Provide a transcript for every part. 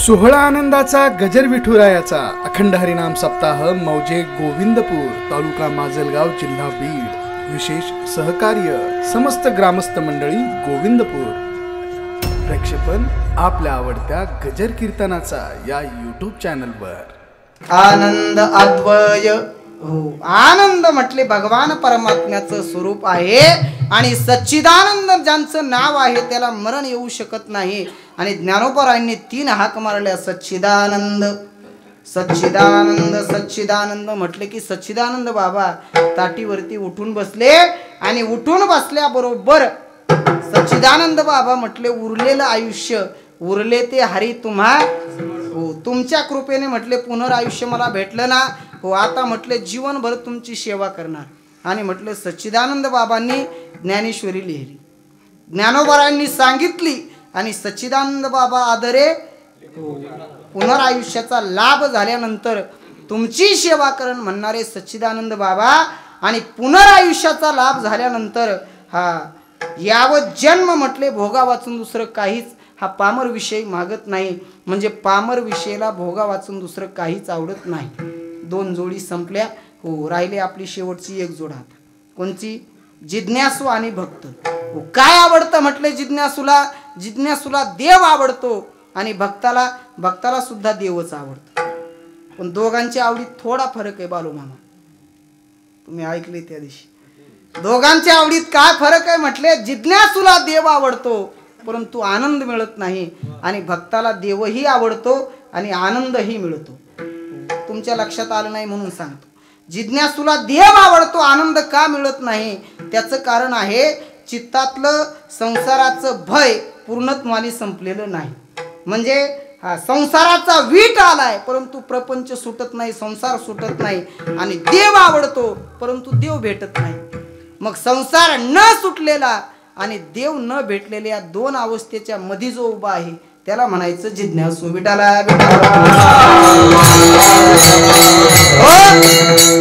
सोहळा आनंदाचा गजर विठुरायाचा अखंड हरिनाम सप्ताह मौजे गोविंदपूर तालुका माजलगाव जिल्हा बीड विशेष सहकार्य समस्त ग्रामस्थ मंडळी गोविंदपूर प्रक्षेपण आपल्या आवडत्या गजर कीर्तनाचा या यूट्यूब चॅनलवर आनंद अद्वय आनंद म्हटले भगवान परमात्म्याचं स्वरूप आहे आणि सच्चिदानंद ज्यांचं नाव आहे त्याला मरण येऊ शकत नाही आणि ज्ञानोबरायांनी 3 हाक मारल्या सच्चिदानंद सच्चिदानंद सच्चिदानंद म्हटले की सच्चिदानंद बाबा ताटीवरती उठून बसले आणि उठून बसल्याबरोबर सच्चिदानंद बाबा म्हटले उरलेलं आयुष्य उरले ते हरी तुम्हा तुमच्या कृपेने म्हटले पुनरायुष्य मला भेटलं ना हो आता म्हटले जीवनभर तुमची सेवा करणार आणि म्हटले सच्चिदानंद बाबांनी ज्ञानेश्वरी लिहिली ज्ञानोबरायांनी सांगितली आणि सच्चिदानंद बाबा आदरे पुनरायुष्याचा लाभ झाल्यानंतर तुमची सेवा करण म्हणणारे सच्चिदानंद बाबा आणि पुनरायुष्याचा लाभ झाल्यानंतर यावत जन्म म्हटले भोगा वाचून दुसरं काहीच हा पामर विषय मागत नाही म्हणजे पामर विषयाला भोगा वाचून दुसरं काहीच आवडत नाही 2 जोडी संपल्या हो राहिले आपली शेवटची एक जोड आता कोणची जिज्ञासू आणि भक्त हो काय आवडतं म्हटले जिज्ञासूला देव आवडतो आणि भक्ताला सुद्धा देवच आवडतो पण दोघांच्या आवडीत थोडा फरक आहे बालू मामा तुम्ही ऐकले त्या दिवशी दोघांच्या आवडीत काय फरक आहे म्हटले जिज्ञासूला देव आवडतो परंतु आनंद मिळत नाही आणि भक्ताला देवही आवडतो आणि आनंदही मिळतो तुमच्या लक्षात आलं नाही म्हणून सांगतो जिज्ञासूला देव आवडतो आनंद का मिळत नाही त्याचं कारण आहे चित्तातलं संसाराचं भय पूर्णत्वाने संपलेलं नाही म्हणजे संसाराचा वीट आलाय परंतु प्रपंच सुटत नाही संसार सुटत नाही आणि देव आवडतो परंतु देव भेटत नाही मग संसार न सुटलेला आणि देव न भेटलेल्या 2 अवस्थेच्या मध्ये जो उभा आहे त्याला म्हणायचं जिज्ञासू विठाला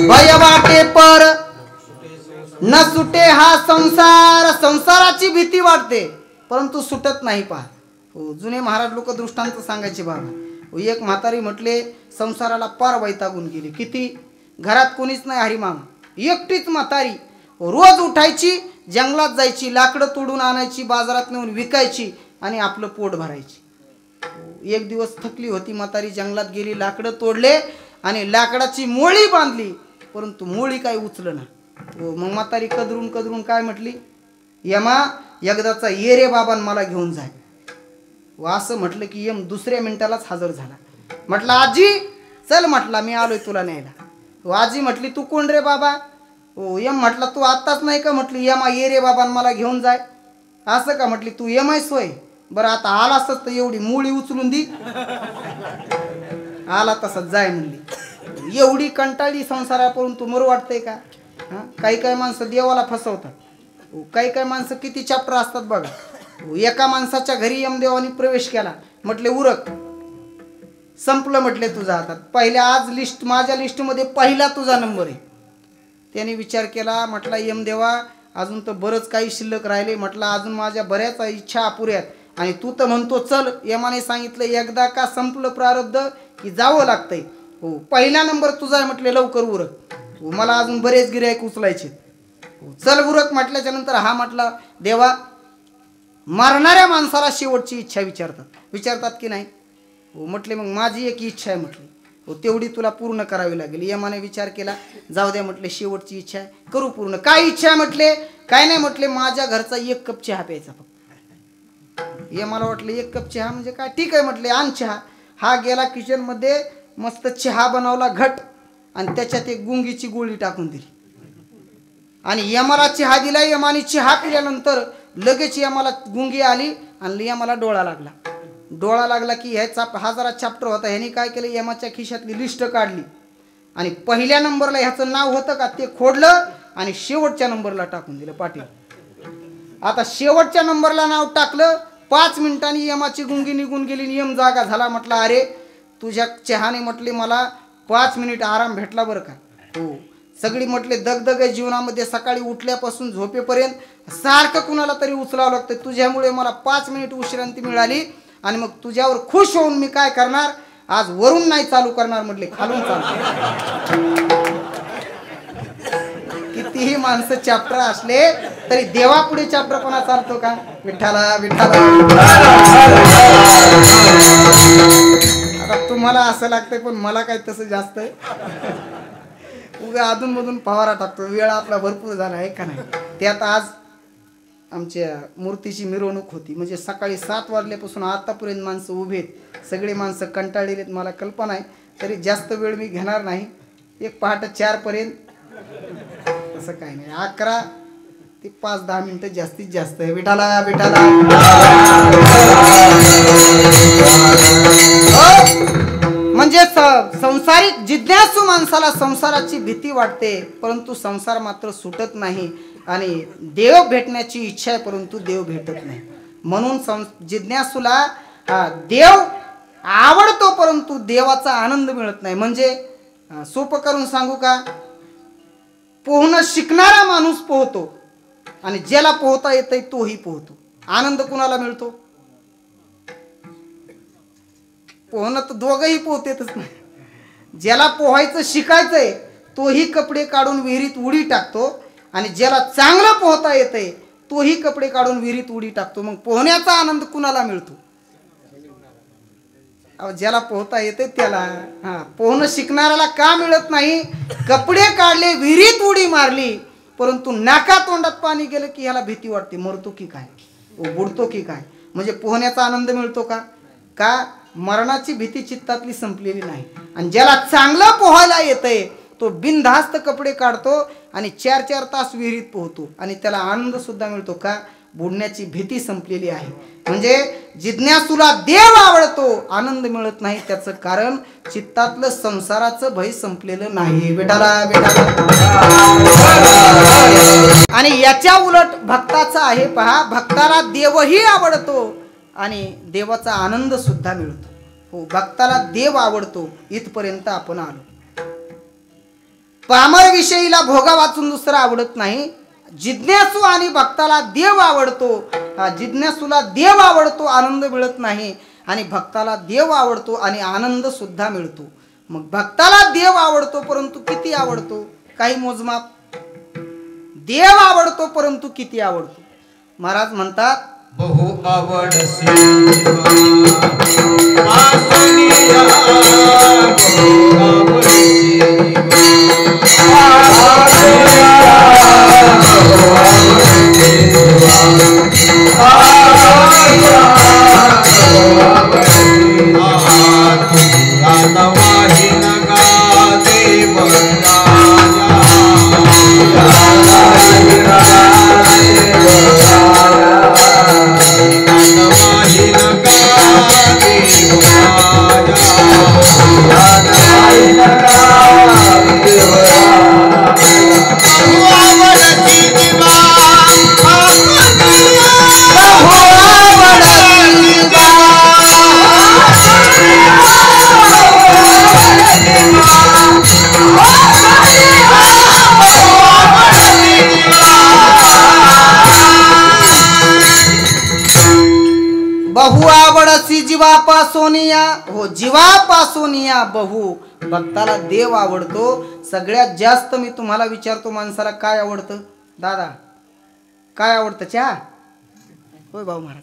भय वाटे पर न सुटे हा संसार संसाराची भीती वाटते परंतु सुटत नाही पहा जुने महाराज लोक दृष्टांत सांगायचे बाबा एक म्हातारी म्हटले संसाराला पार वैतागून गेली किती घरात कोणीच नाही हरिमामा एकटीच म्हातारी रोज उठायची जंगलात जायची लाकडं तोडून आणायची बाजारात नेऊन विकायची आणि आपलं पोट भरायची एक दिवस थकली होती म्हातारी जंगलात गेली लाकडं तोडले आणि लाकडाची मोळी बांधली परंतु मोळी काय उचलं ना मग म्हातारी कदरून काय म्हटली यमा एकदाचा ये रे बाबान मला घेऊन जाय असं म्हटलं की यम दुसऱ्या मिनिटालाच हजर झाला म्हटलं आजी चल म्हटला मी आलोय तुला न्यायला आजी म्हटली तू कोण रे बाबा यम म्हटलं तू आत्ताच नाही का म्हटली यमा ये रे बाबा मला घेऊन जाय असं का म्हटली तू यम आहेस होय बरं आता आला असत तर एवढी मुळी उचलून दी आला तसंच जाय म्हणली एवढी कंटाळी संसारापासून तू मरू वाटतंय का काही माणसं देवाला फसवतात काही माणसं किती चॅप्टर असतात बघा एका माणसाच्या घरी यमदेवानी प्रवेश केला म्हटले उरक संपलं म्हटले तुझा हातात पहिल्या आज लिस्ट माझ्या लिस्टमध्ये पहिला तुझा नंबर आहे त्याने विचार केला म्हटला यमदेवा अजून तर बरंच काही शिल्लक राहिले म्हटलं अजून माझ्या बऱ्याच इच्छा अपुऱ्यात आणि तू तर म्हणतो चल यमाने सांगितलं एकदा का संपलं प्रारब्ध की जावं लागतंय हो पहिला नंबर तुझा आहे म्हटले लवकर उरक मला अजून बरेच गिऱ्हाईक उचलायचे चल उरक म्हटल्याच्या नंतर हा म्हटला देवा मारणाऱ्या माणसाला शेवटची इच्छा विचारतात की नाही हो म्हटले मग माझी एक इच्छा आहे म्हटली हो तेवढी तुला पूर्ण करावी लागेल यमाने विचार केला जाऊ द्या म्हटले शेवटची इच्छा आहे करू पूर्ण काय इच्छा आहे म्हटले काय नाही म्हटले माझ्या घरचा 1 कप चहा प्यायचा फक्त यमाला वाटलं 1 कप चहा म्हणजे काय ठीक आहे म्हटले आण चहा हा गेला किचन मध्ये मस्त चहा बनवला घट आणि त्याच्यात एक गुंगीची गोळी टाकून दिली आणि यमाला चहा दिला यमाने चहा पिल्यानंतर लगेच यमाला गुंगी आली आणि यमाला डोळा लागला की हा जरा चॅप्टर होता ह्याने काय केलं यमाच्या खिशातली लिस्ट काढली आणि पहिल्या नंबरला ह्याचं नाव होतं का ते खोडलं आणि शेवटच्या नंबरला टाकून दिलं पाटील आता शेवटच्या नंबरला नाव टाकलं 5 मिनिटांनी यमाची गुंगी निघून गेली यम जागा झाला म्हटलं अरे तुझ्या चहाने म्हटले मला 5 मिनिट आराम भेटला बरं का हो सगळी म्हटले दगदग आहे जीवनामध्ये सकाळी उठल्यापासून झोपेपर्यंत सारखं कुणाला तरी उचलावं लागतं तुझ्यामुळे मला 5 मिनिट विश्रांती मिळाली आणि मग तुझ्यावर खुश होऊन मी काय करणार, आज वरून नाही चालू करणार म्हटले, खालून चालू. कितीही माणसं चॅप्टर असले तरी देवापुढे चॅप्टरपणा चालतो का? विठ्ठला विठ्ठला. आता तुम्हाला असं लागतंय पण मला काय तसं जास्त उगा अधून मधून पवारा टाकतो. वेळ आपला भरपूर झाला आहे का नाही. त्यात आज आमच्या मूर्तीची मिरवणूक होती, म्हणजे सकाळी 7 वाजल्यापासून आतापर्यंत माणसं उभे आहेत. सगळे माणसं कंटाळलेले आहेत, मला कल्पना आहे. तरी जास्त वेळ मी घेणार नाही. एक पहाटे 4 पर्यंत असं काही नाही. 11 ते 5-10 मिनिटं जास्तीत जास्त आहे. विठाला विठाला. म्हणजे संसारिक जिज्ञासू माणसाला संसाराची भीती वाटते, परंतु संसार मात्र सुटत नाही. आणि देव भेटण्याची इच्छा आहे, परंतु देव भेटत नाही. म्हणून जिज्ञासूला देव आवडतो, परंतु देवाचा आनंद मिळत नाही. म्हणजे सोपं करून सांगू का, पोहणं शिकणारा माणूस पोहतो आणि ज्याला पोहता येतंय तोही पोहतो. आनंद कुणाला मिळतो? पोहणं तर दोघंही पोहतेतच नाही. ज्याला पोहायचं शिकायचंय तोही कपडे काढून विहिरीत उडी टाकतो, आणि ज्याला चांगलं पोहता येतंय तोही कपडे काढून विहिरीत उडी टाकतो. मग पोहण्याचा आनंद कुणाला मिळतो? ज्याला पोहता येते त्याला. पोहणं शिकणाऱ्याला का मिळत नाही? कपडे काढले, विहिरीत उडी मारली, परंतु नाका तोंडात पाणी गेलं की ह्याला भीती वाटते, मरतो की काय, बुडतो की काय. म्हणजे पोहण्याचा आनंद मिळतो का? का मरणाची भीती चित्तातली संपलेली नाही. आणि ज्याला चांगलं पोहायला येतंय तो बिनधास्त कपडे काढतो आणि 4-4 तास विहिरीत पोहतो, आणि त्याला आनंद सुद्धा मिळतो. का? बुडण्याची भीती संपलेली आहे. म्हणजे जिज्ञासूला देव आवडतो, आनंद मिळत नाही. त्याचं कारण चित्तातलं संसाराचं भय संपलेलं नाही. बेटाला बेटाला. आणि याच्या उलट भक्ताचा आहे पहा. भक्ताला देवही आवडतो आणि देवाचा आनंद सुद्धा मिळतो. हो, भक्ताला देव आवडतो. इथपर्यंत आपण आलो. पामर विषयीला भोगा वाचून दुसरा आवडत नाही. जिज्ञासू आणि भक्ताला देव आवडतो. जिज्ञासूला देव आवडतो, आनंद मिळत नाही. आणि भक्ताला देव आवडतो आणि आनंद सुद्धा मिळतो. मग भक्ताला देव आवडतो, परंतु किती आवडतो? काही मोजमाप. देव आवडतो, परंतु किती आवडतो? महाराज म्हणतात, बहु आवडसी बहु आवडसी जीवापासोनिया. हो, जीवापासोनिया बहु. भक्ताला देव आवडतो. सगळ्यात जास्त मी तुम्हाला विचारतो, माणसाला काय आवडतं? दादा काय आवडतं? चहा? होय भाऊ महाराज,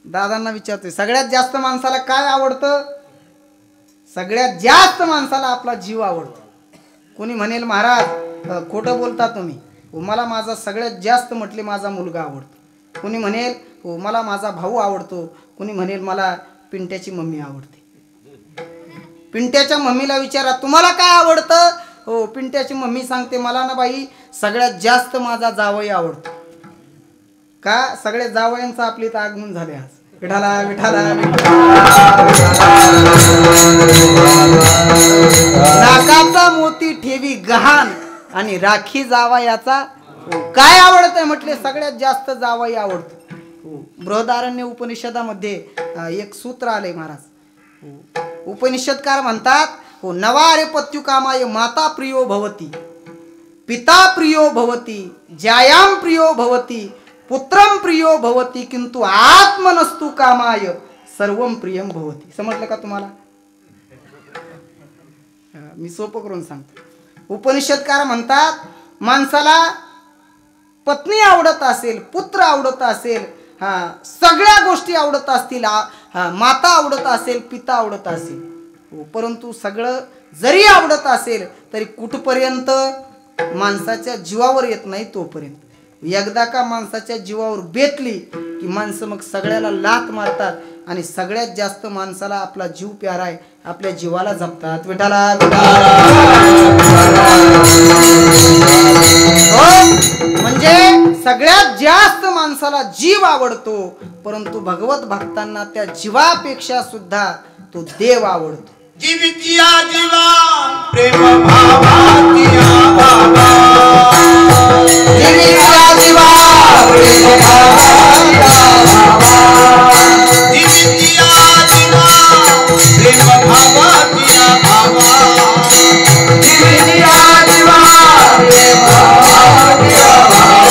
दादांना विचारतोय. सगळ्यात जास्त माणसाला काय आवडतं? सगळ्यात जास्त माणसाला आपला जीव आवडतो. कोणी म्हणेल महाराज खोटं बोलता तुम्ही. मला माझा सगळ्यात जास्त म्हटले माझा मुलगा आवडतो. कोणी म्हणेल हो मला माझा भाऊ आवडतो. कोणी म्हणेल मला पिंट्याची मम्मी आवडते. पिंट्याच्या मम्मीला विचारा तुम्हाला काय आवडतं? हो, पिंट्याची मम्मी सांगते मला ना बाई सगळ्यात जास्त माझा जावई आवडतो. का? सगळ्या जावयांचं आपली तर आगमन झाले आज. विठाला विठाला. नाकाचा मोती ठेवी गहाण आणि राखी जावयाचा. काय आवडतंय म्हटले? सगळ्यात जास्त जावई आवडतो. बृहदारण्य उपनिषदामध्ये एक सूत्र आले महाराज. उपनिषदकार म्हणतात, हो नवारे पत्यु कामाय माता प्रियो भवती, पिता प्रियो भवती, जायाम प्रियो भवती, पुत्रम प्रियो भवती, किंतु आत्मनस्तु कामाय सर्वम प्रियम भवती. समजलं का तुम्हाला? मी सोपं करून सांगतो. उपनिषदकार म्हणतात माणसाला पत्नी आवडत असेल, पुत्र आवडत असेल, सगळ्या गोष्टी आवडत असतील, माता आवडत असेल, पिता आवडत असेल, परंतु सगळं जरी आवडत असेल तरी कुठपर्यंत माणसाच्या जीवावर येत नाही तोपर्यंत. एकदा का माणसाच्या जीवावर बेतली की माणसं मग सगळ्याला लाथ मारतात आणि सगळ्यात जास्त माणसाला आपला जीव प्यारा आहे, आपल्या जीवाला जपतात. विठाला म्हणजे सगळ्यात जास्त माणसाला जीव आवडतो, परंतु भगवत भक्तांना त्या जीवापेक्षा सुद्धा तो देव आवडतो. जीवितिया जीवा प्रेम भावातिया भावा, जीवितिया जीवा प्रेम भावातिया भावा, जीवितिया जीवा प्रेम भावातिया भावा, जीवितिया जीवा प्रेम भावातिया भावा.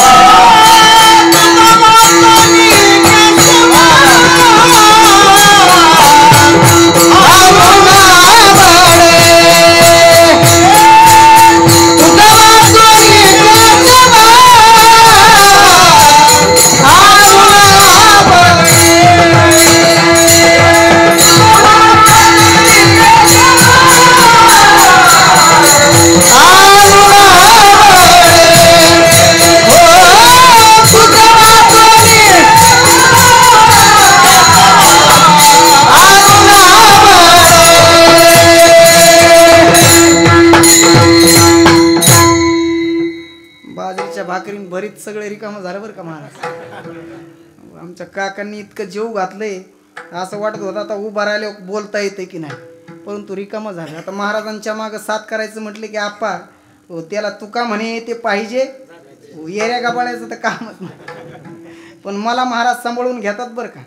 भाकरीन भरीत सगळे रिकामं झालं बरं का महाराज. आमच्या काकांनी इतकं जीव घातलंय, असं वाटत होतं आता उभा राहिले बोलता येते की नाही, परंतु रिकामं झालं. आता महाराजांच्या मागं साथ करायचं म्हटलं की आप्पा त्याला तुका म्हणे ते पाहिजे, येऱ्या गाबाळायचं तर कामच नाही. पण मला महाराज सांभाळून घेतात बरं का,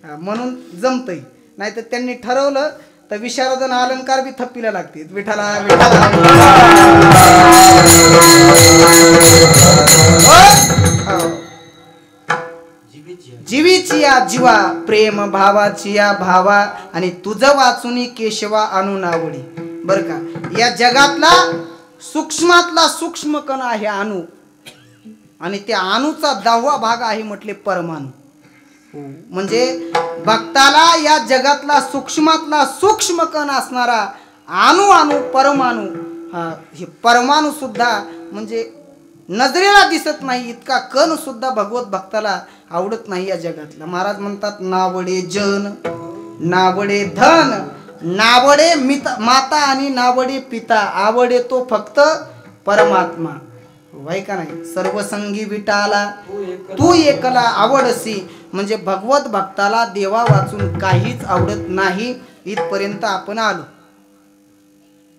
म्हणून जमतंय. नाही तर त्यांनी ठरवलं तर विशारदन अलंकार बी थप्पीला लागते. विठाला जीवीची या जीवा प्रेम भावाची या भावा, आणि तुझं वाचुनी केशवा आणू नावडी. बर का, या जगातला सूक्ष्मातला सूक्ष्म कण आहे अणु, आणि त्या अणूचा 10वा भाग आहे म्हटले परमाणु. म्हणजे भक्ताला या जगातला सूक्ष्मातला सूक्ष्म कण असणारा अणु परमाणु, हे परमाणु सुद्धा म्हणजे नजरेला दिसत नाही इतका कण सुद्धा भगवत भक्ताला आवडत नाही या जगातला. महाराज म्हणतात नावडे जन, नावडे धन, नावडे माता आणि नावडे पिता, आवडे तो फक्त परमात्मा. वाई का नाही? सर्वसंगी विटाला तू एकला आवडसी. म्हणजे भगवत भक्ताला देवा वाचून काहीच आवडत नाही. इथपर्यंत आपण आलो.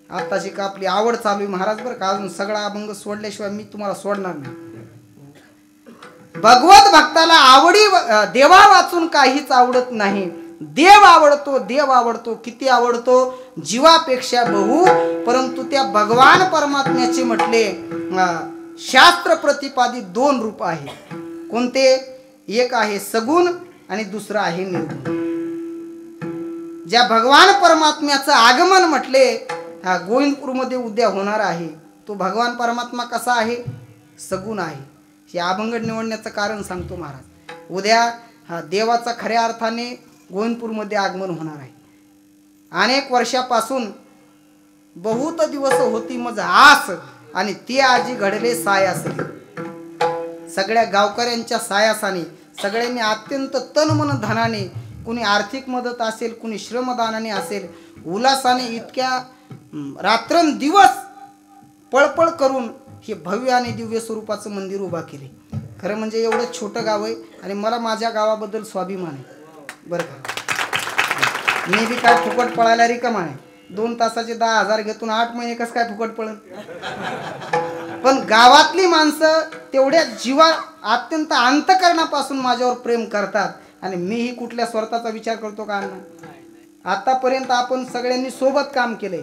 आताची का आपली आवड चालू आहे महाराज बरं का, अजून सगळा अभंग सोडल्याशिवाय मी तुम्हाला सोडणार नाही. भगवत भक्ताला आवडी देवा वाचून काहीच आवडत नाही. देव आवडतो, देव आवडतो. किती आवडतो? जीवापेक्षा बहु. परंतु त्या भगवान परमात्म्याचे म्हटले शास्त्र प्रतिपादित 2 रूप आहे. कोणते? एक आहे सगुण आणि दुसरं आहे निर्गुण. ज्या भगवान परमात्म्याचं आगमन म्हटले गोविंदपूरमध्ये उद्या होणार आहे, तो भगवान परमात्मा कसा आहे? सगुण आहे. हे अभंग निवडण्याचं कारण सांगतो महाराज. उद्या देवाचा खऱ्या अर्थाने गोविंदपूरमध्ये आगमन होणार आहे. अनेक वर्षापासून बहुत दिवस होती मज आस, आणि ती आजी घडले सायासरी. सगळ्या गावकऱ्यांच्या सायासाने सगळ्यांनी अत्यंत तन मन धनाने, कुणी आर्थिक मदत असेल, कुणी श्रमदानाने असेल, उल्हासाने इतक्या रात्रंदिवस पळपळ करून हे भव्य आणि दिव्य स्वरूपाचं मंदिर उभा केले. खरं म्हणजे एवढं छोटं गाव आहे आणि मला माझ्या गावाबद्दल स्वाभिमान आहे बरं का. मी बी काय फुकट पळायला रिकामा आहे. 2 तासाचे 10,000 घेतून 8 महिने कसं काय फुकट पळन. पण गावातली माणसं तेवढ्या जीवा अत्यंत अंतकरणापासून माझ्यावर प्रेम करतात, आणि मीही कुठल्या स्वार्थाचा विचार करतो का अण्णा? आतापर्यंत आपण सगळ्यांनी सोबत काम केलंय.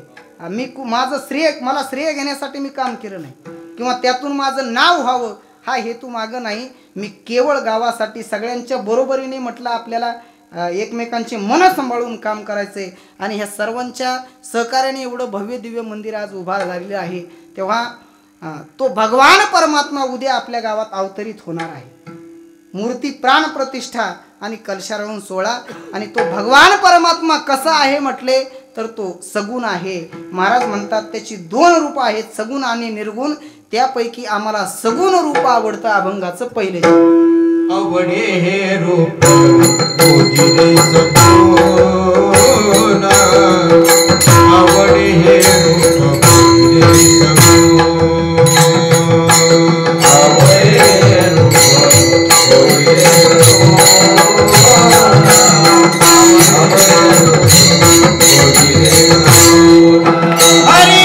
माझं श्रेय, मला श्रेय घेण्यासाठी मी काम केलं नाही, किंवा त्यातून माझं नाव व्हावं हा हेतू मागं नाही. मी केवळ गावासाठी सगळ्यांच्या बरोबरीने म्हटलं आपल्याला एकमेकांची मन सांभाळून काम करायचे आणि ह्या सर्वांच्या सहकार्याने एवढं भव्य दिव्य मंदिर आज उभा झालेलं आहे. तेव्हा तो भगवान परमात्मा उद्या आपल्या गावात अवतरित होणार आहे. मूर्ती प्राण प्रतिष्ठा आणि कलशारोहण सोहळा. आणि तो भगवान परमात्मा कसा आहे म्हटले तर तो सगुण आहे. महाराज म्हणतात त्याची 2 रूप आहेत, सगुण आणि निर्गुण. त्यापैकी आम्हाला सगुण रूप आवडतं अभंगाचं पहिले. आवडे हे रूप गोजिरे सगुण, आवडे हे रूप गोजिरे सगुण, आवडे हे रूप गोजिरे सगुण, हरी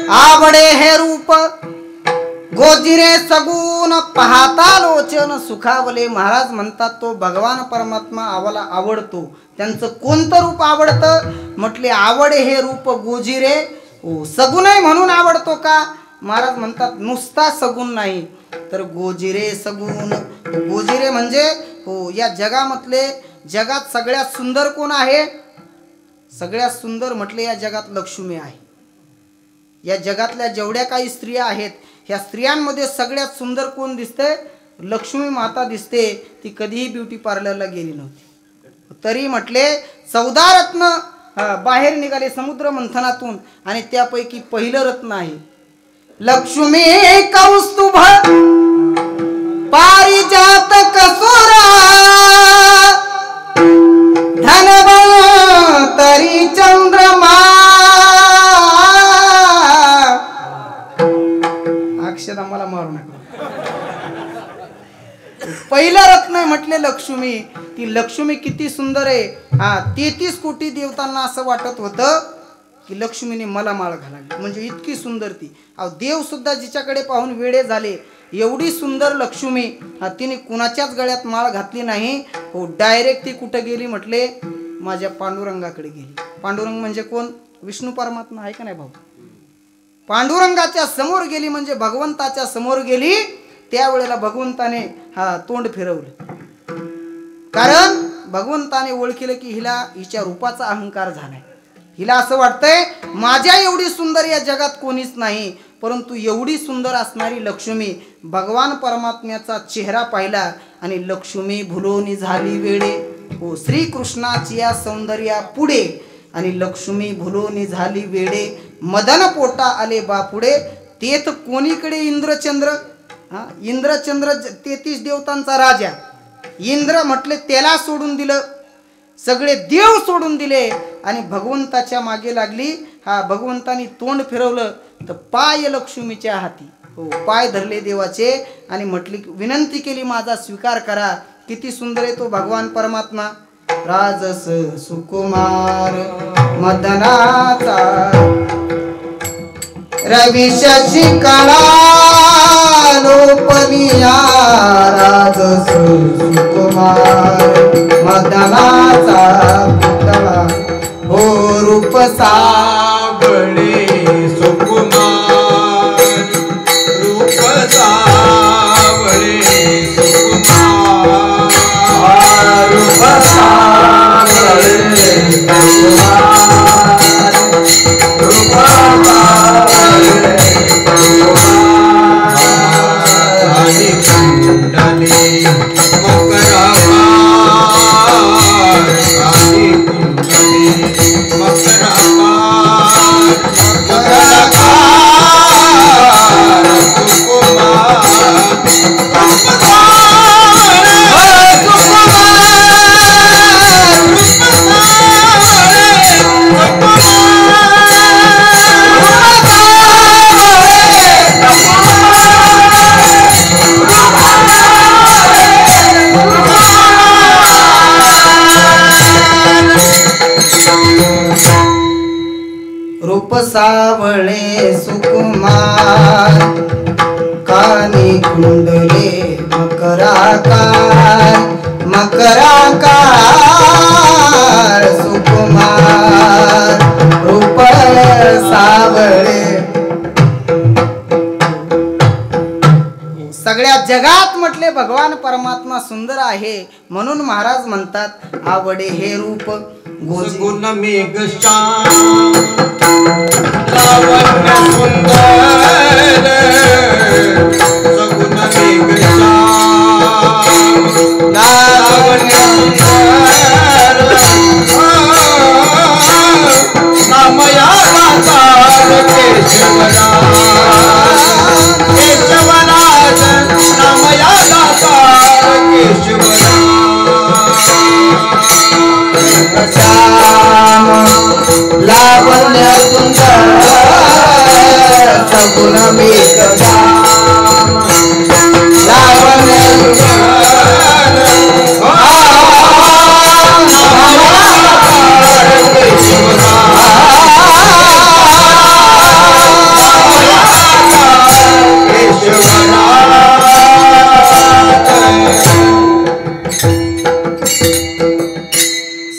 आवडे हे रूप गोजिरे सगुण पाहता लोचन सुखावले. महाराज म्हणतात तो भगवान परमात्मा आम्हाला आवडतो. त्यांचं कोणतं रूप आवडतं म्हटले आवडे हे रूप गोजिरे सगुण आहे म्हणून आवडतो का. महाराज म्हणतात नुसता सगुण नाही तर गोजिरे सगुण. गोजिरे म्हणजे या जगामधले जगात सगळ्यात सुंदर कोण आहे. सगळ्यात सुंदर म्हटले या जगात लक्ष्मी आहे. या जगातल्या जेवढ्या काही स्त्रिया आहेत ह्या स्त्रियांमध्ये सगळ्यात सुंदर कोण दिसते. लक्ष्मी माता दिसते. ती कधीही ब्युटी पार्लरला गेली नव्हती तरी म्हटले 14 रत्न बाहेर निघाले समुद्र मंथनातून आणि त्यापैकी पहिलं रत्न आहे लक्ष्मी कौस्तुभ पारिजात कसुरा धनवंतरी चंद्रमा. अक्षर आम्हाला मारू नका. पहिलं रत्न म्हटले लक्ष्मी. ती लक्ष्मी किती सुंदर आहे. 33 कोटी देवतांना असं वाटत होतं की लक्ष्मीने मला माळ घालावी म्हणजे इतकी सुंदर ती. देव सुद्धा जिच्याकडे पाहून वेडे झाले. एवढी सुंदर लक्ष्मी तिने कुणाच्याच गळ्यात माळ घातली नाही. डायरेक्ट ती कुठं गेली म्हटले माझ्या पांडुरंगाकडे गेली. पांडुरंग म्हणजे कोण. विष्णू परमात्मा आहे का नाही भाऊ. पांडुरंगाच्या समोर गेली म्हणजे भगवंताच्या समोर गेली. त्यावेळेला भगवंताने तोंड फिरवलं कारण भगवंताने ओळखलं की हिच्या रूपाचा अहंकार झालाय. हिला असं वाटतंय माझ्या एवढी सुंदर या जगात कोणीच नाही. परंतु एवढी सुंदर असणारी लक्ष्मी भगवान परमात्म्याचा चेहरा पाहिला आणि लक्ष्मी भुलोनी झाली वेडे. श्रीकृष्णाची या सौंदर्या पुढे आणि लक्ष्मी भुलोनी झाली वेडे. मदन पोटा आले बापुडे. तेथ कोणीकडे इंद्रचंद्र. इंद्रचंद्र 33 देवतांचा राजा. इंद्र म्हटले त्याला सोडून दिलं. सगळे देव सोडून दिले आणि भगवंताच्या मागे लागली. भगवंतानी तोंड फिरवलं तर पाय लक्ष्मीच्या हाती. पाय धरले देवाचे आणि म्हटली विनंती केली माझा स्वीकार करा. किती सुंदर आहे तो भगवान परमात्मा. राजस सुकुमार मदनाचा रवी शशी कळा लोपनिया. राजस सुकुमार मदनाचा पुतळा हो रूप सावळे सुकुमार रूप सावळे सुकुमार रूप सावळे सुकुमार रूप सावळे कुंडले मकराकार काली कुंडले मकराकार मकराकार सुकुमार रूप सावळे सुकुमार कानी कुंडले मकराकार मकराकार सुकुमार रूप सावळे. सगळ्या जगात म्हटले भगवान परमात्मा सुंदर आहे म्हणून महाराज म्हणतात आवडे हे रूप गोजी गुण मेघ श्याम लावण्य सुंदर सगुण मेघ श्याम लावण्य सुंदर नामया दातार केशवराज नामया दातार केशवराज श्याम लावण्य सुंदर सगुण मेघ श्याम लावण्य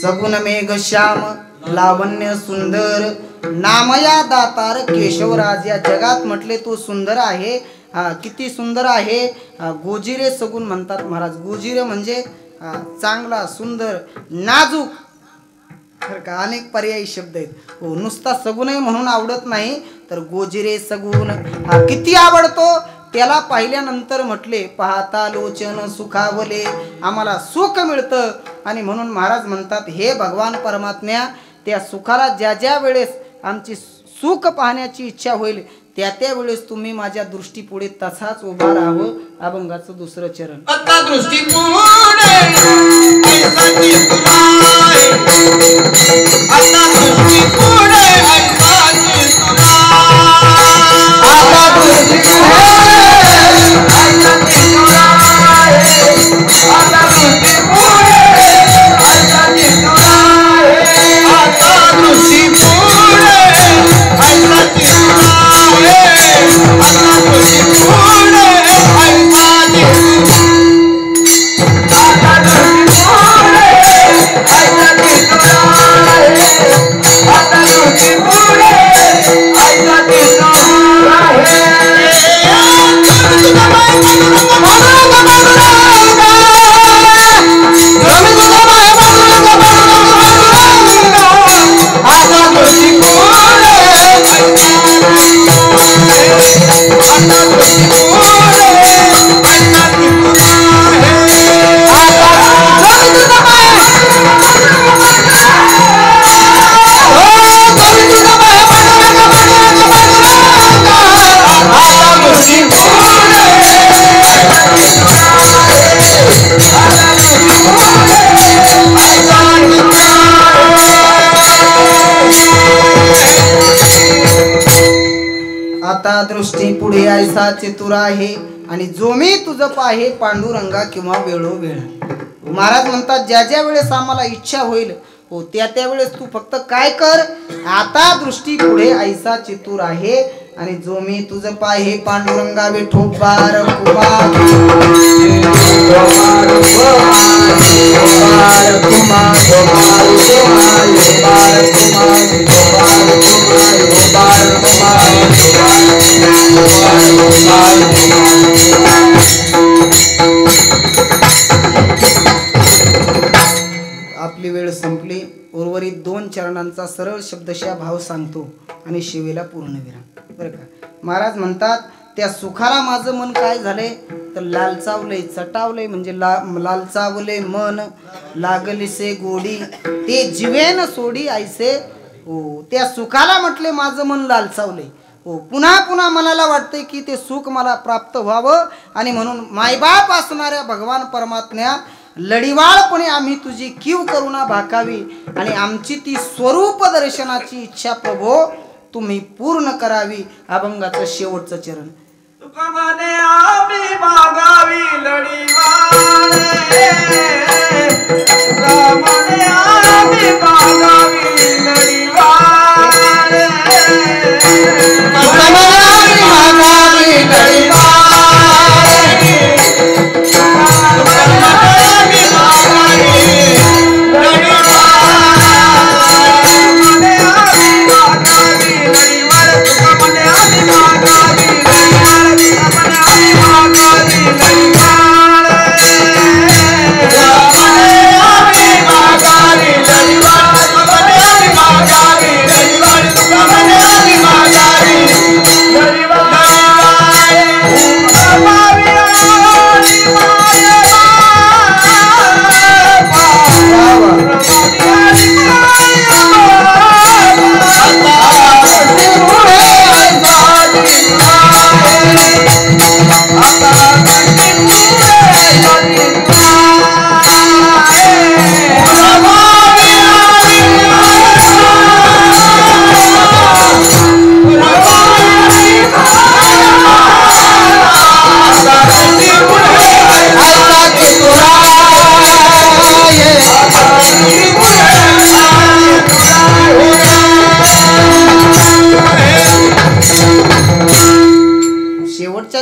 सगुण मेघ श्याम लावण्य सुंदर नामया दातार केशवराज. या जगात म्हटले तो सुंदर आहे. किती सुंदर आहे. गोजिरे सगुण म्हणतात महाराज. गोजिरे म्हणजे चांगला सुंदर नाजूक तर का अनेक पर्यायी शब्द आहेत. हो नुसता सगुणही म्हणून आवडत नाही तर गोजिरे सगुण हा किती आवडतो. त्याला पाहिल्यानंतर म्हटले पाहता लोचन सुखावले आम्हाला सुख मिळतं आणि म्हणून महाराज म्हणतात हे भगवान परमात्म्या त्या सुखाला ज्या ज्या वेळेस आमची सुख पाहण्याची इच्छा होईल त्या त्या वेळेस तुम्ही माझ्या दृष्टीपुढे तसाच उभा राहावं. अभंगाचं दुसरं चरण. आता दृष्टीपुढे ऐसाची तुराय आता दृष्टीपुढे ऐसाची तुराय आता दृष्टीपुढे ऐसाची तुराय आता दृष्टीपुढे ऐसाची तुराय आता दृष्टीपुढे ऐसाची तुराय आता दृष्टीपुढे आता दृष्टी पुढे ऐसा चतुर आहे आणि जो मी तुझं पाहे पांडुरंगा किंवा वेळोवेळ. महाराज म्हणतात ज्या ज्या वेळेस आम्हाला इच्छा होईल हो त्या त्यावेळेस तू फक्त काय कर. आता दृष्टी पुढे ऐसा चतुर आहे आणि जो मी तुझं पाहे पांडुरंगा विठोबार कुमार आपली वेळ संपली. उर्वरित 2 चरणांचा सरळ शब्दशः भाव सांगतो आणि शिवेला पूर्ण विराम. बरं का. महाराज म्हणतात त्या सुखाला माझं मन काय झालंय तर लालचावलंय, चटावलंय, म्हणजे लालचावले मन लागलीसे गोडी ते जीवेन सोडी ऐसे. हो, त्या सुखाला म्हटले माझं मन लालचावलंय. हो, पुन्हा पुन्हा मनाला वाटतंय की ते सुख मला प्राप्त व्हावं. आणि म्हणून मायबाप असणाऱ्या भगवान परमात्म्या लढिवाळपणे आम्ही तुझी कीव करुणा भाकावी आणि आमची ती स्वरूप दर्शनाची इच्छा प्रभो तुम्ही पूर्ण करावी. अभंगाचं शेवटचं चरण. तुकाने आम्ही मागावी लढिवाळे, तुकाने आम्ही मागावी लढिवाळे, तुकाने आम्ही मागावी लढिवाळे, तुकाने आम्ही मागावी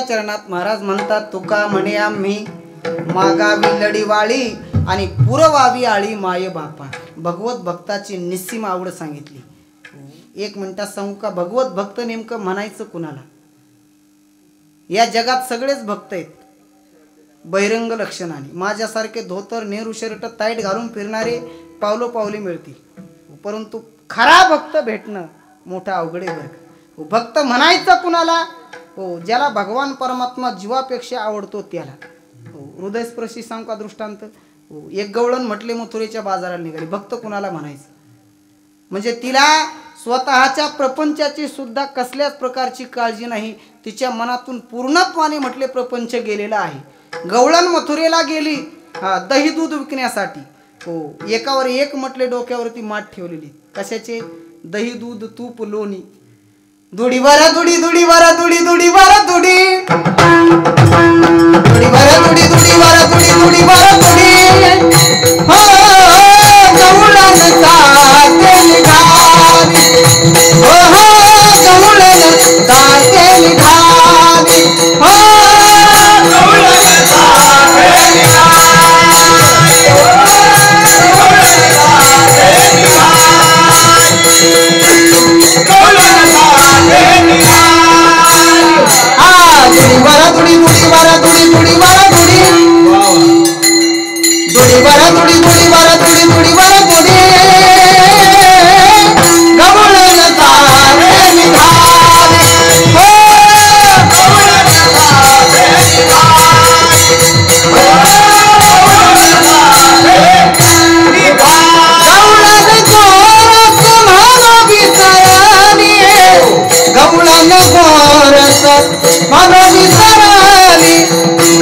चरणात महाराज म्हणतात तुका म्हणे आम्ही मागावी लढिवाळी आणि पुरवावी आळी माय बापा. भगवत भक्ताची निस्सीम आवड सांगितली. एक मिनिटात सांगू का भगवत भक्त नेमकं म्हणायचं कुणाला? या जगात सगळेच भक्त आहेत बहिरंग लक्षणाने. माझ्यासारखे धोतर नेहरू शर्ट टाईट घालून फिरणारे पावलोपावली मिळतील, परंतु खरा भक्त भेटणं मोठा अवघड आहे बरं. भक्त म्हणायचं कुणाला? हो, ज्याला भगवान परमात्मा जीवापेक्षा आवडतो त्याला. हो, हृदयस्पर्शी सांगू का दृष्टांत? हो, एक गवळण म्हटले मथुरेच्या बाजाराला निघाली. भक्त कुणाला म्हणायचं? म्हणजे तिला स्वतःच्या प्रपंचाची सुद्धा कसल्याच प्रकारची काळजी नाही. तिच्या मनातून पूर्णत्वाने म्हटले प्रपंच गेलेला आहे. गवळण मथुरेला गेली दही दूध विकण्यासाठी. हो, एकावर एक म्हटले डोक्यावरती माठ ठेवलेली. कशाचे? दही दूध तूप लोणी. दुडी बरा दुडी दुडी बरा दुडी दुडी बरा दुडी दुडी बरा दुडी दुडी बरा दुडी दुडी बरा दुडी. हो गवळण ताते निघाली, हो हो गवळण ताते निघाली, हो गवळण ताते निघाली, हो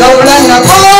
गवळण ताते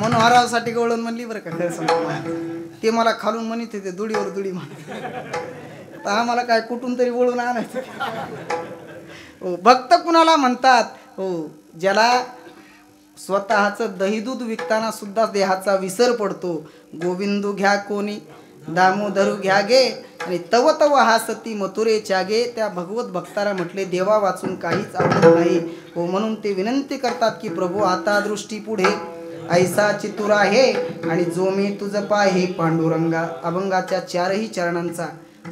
मनोहरासाठी गवळण म्हणली बरं का. खरं सांगतो ते मला खालून म्हणत होते दुडीवर दुडी म्हणत. तर आम्हाला काय कुठून तरी वळून आणायचं. हो, भक्त कुणाला म्हणतात? हो, ज्याला स्वतःचं दहीदूध विकताना सुद्धा देहाचा विसर पडतो. गोविंदू घ्या कोणी दामोदरू घ्या गे आणि तव तव हा सती मथुरे च्यागे. त्या भगवत भक्ताला म्हटले देवा वाचून काहीच आवडत नाही हो, म्हणून ते विनंती करतात की प्रभू आता दृष्टी पुढे ऐसा चितुर आहे आणि जो मी तुझ पाहे पांडुरंगा. अभंगाच्या चारही चरणांचा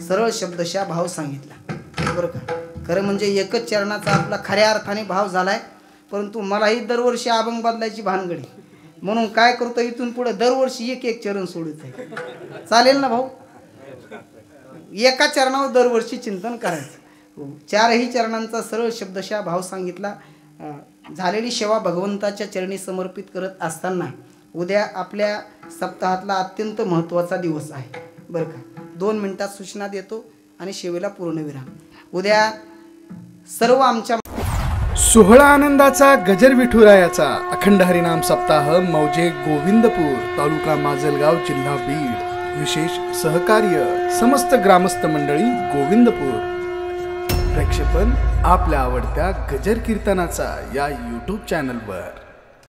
सरळ शब्दशः भाव सांगितला बरं का. खरं म्हणजे एकच चरणाचा आपला खऱ्या अर्थाने भाव झालाय, परंतु मलाही दरवर्षी अभंग बदलायची भानगडी, म्हणून काय करतो इथून पुढे दरवर्षी एक एक चरण सोडत आहे. चालेल ना भाऊ? एका चरणावर दरवर्षी चिंतन करायचं. चारही चरणांचा सरळ शब्दशः भाव सांगितला. झालेली सेवा भगवंताच्या चरणी समर्पित करत असताना उद्या आपल्या सप्ताहातला अत्यंत महत्त्वाचा दिवस आहे बरं का. 2 मिनिटात सूचना देतो आणि सेवेला पूर्णविराम. उद्या सर्व आमच्या सोहळा आनंदाचा गजर विठुरायाचा अखंड हरिनाम सप्ताह मौजे गोविंदपूर तालुका माजलगाव जिल्हा बीड. विशेष सहकार्य समस्त ग्रामस्थ मंडळी गोविंदपूर. प्रक्षेपण आपल्या आवडत्या गजर कीर्तनाचा या YouTube चॅनलवर.